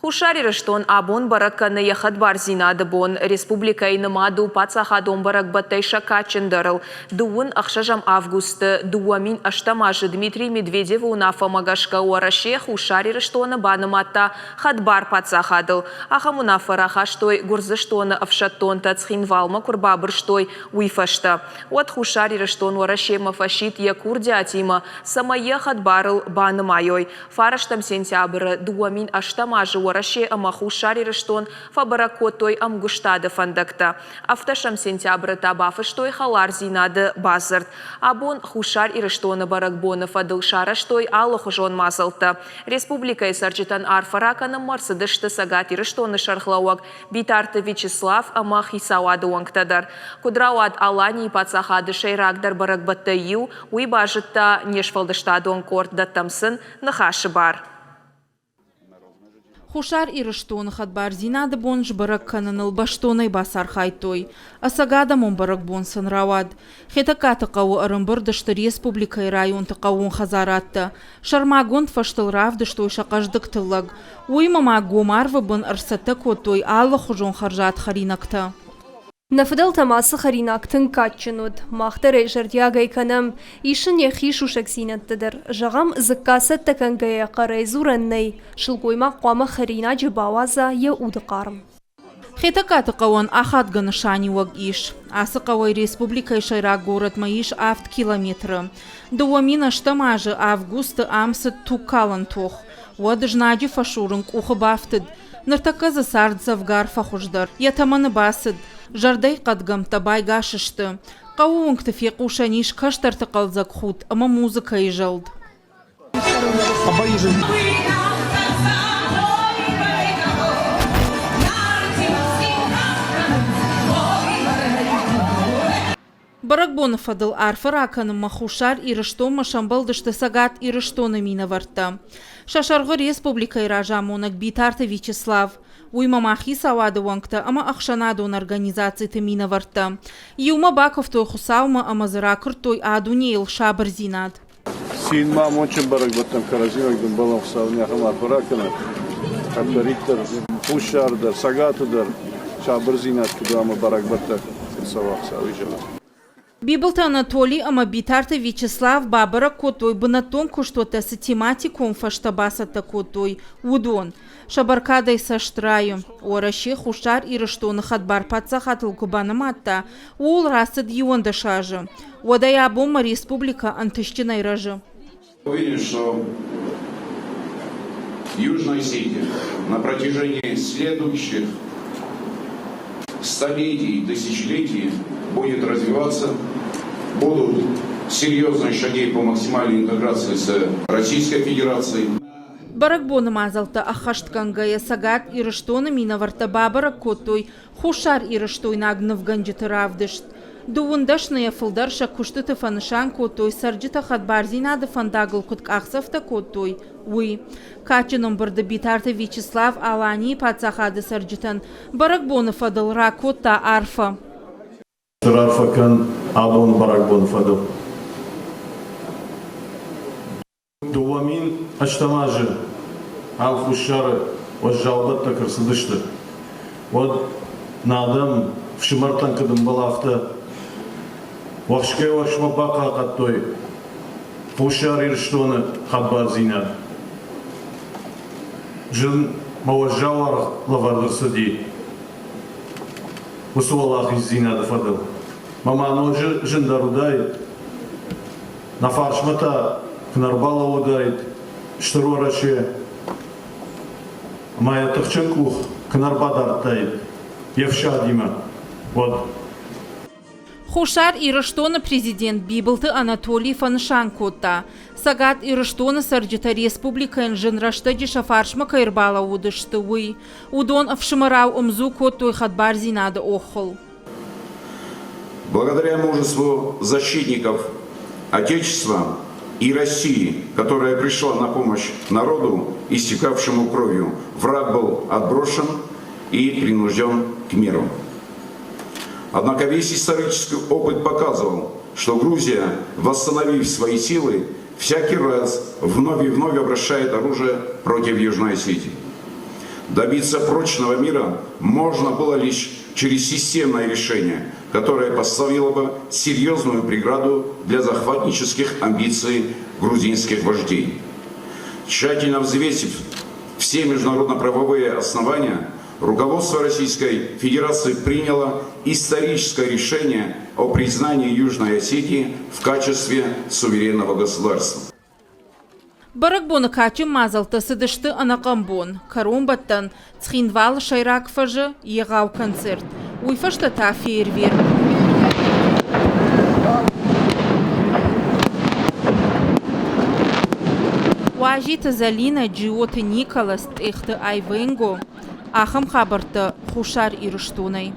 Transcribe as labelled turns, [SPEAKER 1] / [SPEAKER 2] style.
[SPEAKER 1] Хушари Раштон абон бараканы яхат барзинады бон республика инымаду пацахадон барак батайша качындарыл. Дуын ақшажам августы дуамин аштамажы Дмитрий Медведев унафа магашка уараше Хушари Раштоны баныматта хадбар пацахадыл. Аха мунафа рахаштой гурзыштоны авшаттон тацхин валма курбабырштой уйфашта. От Хушари Раштон уараше мафашит якурди атима самая хадбарыл банымайой. Фараштам сентябры дуамин аштамажы Уараше Хушари Раштон фабаракотой амгуштады фандакта. Автошам сентябры табафыштой халар зинады базарт. Абон Хушар и Раштоны баракбоны фадыл шараштой аллахужон мазалта. Республика сарчитан арфараканы марсыдышты сагат и Раштоны шархлауак битарты Вячеслав Хисауады уангтадар. Кудрауад алани пацахады шайрагдар баракбаттаю уйбажытта нешфалдыштады онкорт даттамсын нахашы бар.
[SPEAKER 2] Хушар и Раштоны хадбар зинады бон жбарак кананыл баштоной басар хайтой. Асагада мон барак бон санравад. Хетака тақауы арымбырдышты республика и район тақауын хазаратты. Шармагон фаштыл равдыштой шақаждық тылаг. Уймама гомарвы бон арсаты котой аллы хужон харжат харинакты.
[SPEAKER 3] Нафдал тамасы харинактын катчынуд. Махтар эжардяга иканам. Ишын яхи шушаксинаттыдыр. Жағам зыккасат такангая қарайзураннай. Шылгойма қуама харина жыбаваза я удықарым.
[SPEAKER 2] Хетака тақауын ахат ганышани ваг иш. Асы қавай республика шайрак город маиш авт километры. Дуамина штамажы августы амсы тукалан тох. Уадыжнаджи фашурынг ухы бафтыд. Ныртаказы сард завгар фахуждар. Ятаманы басыд. Жардай қадгам табай гашышты. Қауынг тіфек ушаниш каштарты қалзак худ, ама музыка и жалд. Баракбонов адыл арфы раканым Хушар и Раштон шамбалдышты сагат и Раштоны мина варта. Шашарғы республика и ражамонак битарты Вячеслав. Уйма Хисауады уангта, ама ахшанадон организации тымина варта. Юма баков той хусаума, ама зыракыр той адунейл шабыр зинад.
[SPEAKER 4] Синма мончен барак баттам каразинак дым балам хусауняхам арфаракана. Хаттариттар, Хушардар, Сагатыдар, шабыр зинад куду ама барак баттак савах савижала.
[SPEAKER 2] Бибылты Анатолий, ама битарты Вячеслав бабара котой бынатон куштота с тематиком фаштабасата котой удон. Шабаркадай саштраю. Ораше Хушар и Раштоны хадбар пацахатыл кубанаматта. Ол расыд юонда шажы. Одая бомма республика антыштинай ражы.
[SPEAKER 5] Уверен, что Южной Осетии на протяжении следующих столетий и тысячелетий будет развиваться, будут серьезные шаги по максимальной интеграции с Российской Федерацией.
[SPEAKER 2] Баракбоны мазалта ахашткангая сагат и Раштоны минаварта бабара котой Хушар и Раштой нагнов ганджиты равдышт. Дуындашная фылдарша куштыты фанышан котой сарджита хадбар зинады фандагл кутк ахсафта котой. Уй. Качыным барды битарты Вячеслав алани пацахады сарджитан Баракбонов адыл ракота арфа.
[SPEAKER 4] Арфа кан абон Баракбонов адыл. Дуамин аштамажы ал Хушары вожжалбат такырсыдышты. Вот надам в шимартан кыдым балафта вахшкай вахшма бака каттой Хушар и Раштоны хадбар зинад. Жын маважжалар лавардырсыди. Усуалах из зинады фадыл. Маману жындарудай на фаршмата Кнарбала удает, что рораче моя тахченкух Кнарбадар тает, Евшадима. Вот.
[SPEAKER 2] Хушар и Раштоны президент Бибылты Анатолий Фаншанкота. Сагат и Раштоны сарджита республика инжен раштади шафаршма кайрбала удышты уй. Удон авшимарау умзу котой хадбар зинады охол.
[SPEAKER 5] Благодаря мужеству защитников Отечества и России, которая пришла на помощь народу, истекавшему кровью, враг был отброшен и принужден к миру. Однако весь исторический опыт показывал, что Грузия, восстановив свои силы, всякий раз вновь и вновь обращает оружие против Южной Осетии. Добиться прочного мира можно было лишь через системное решение, которое поставило бы серьезную преграду для захватнических амбиций грузинских вождей. Тщательно взвесив все международно-правовые основания, руководство Российской Федерации приняло историческое решение о признании Южной Осетии в качестве суверенного государства.
[SPEAKER 2] Баракбон качым мазалты сыдышты анакамбон, карумбаттан, цхинвал шайрак фажы, егау концерт. Уйфашта та фейерверк. Уажита Залина Джиоты Николас Эхты Айвенго, Ахам Хабарта Хушар Ирыштунай.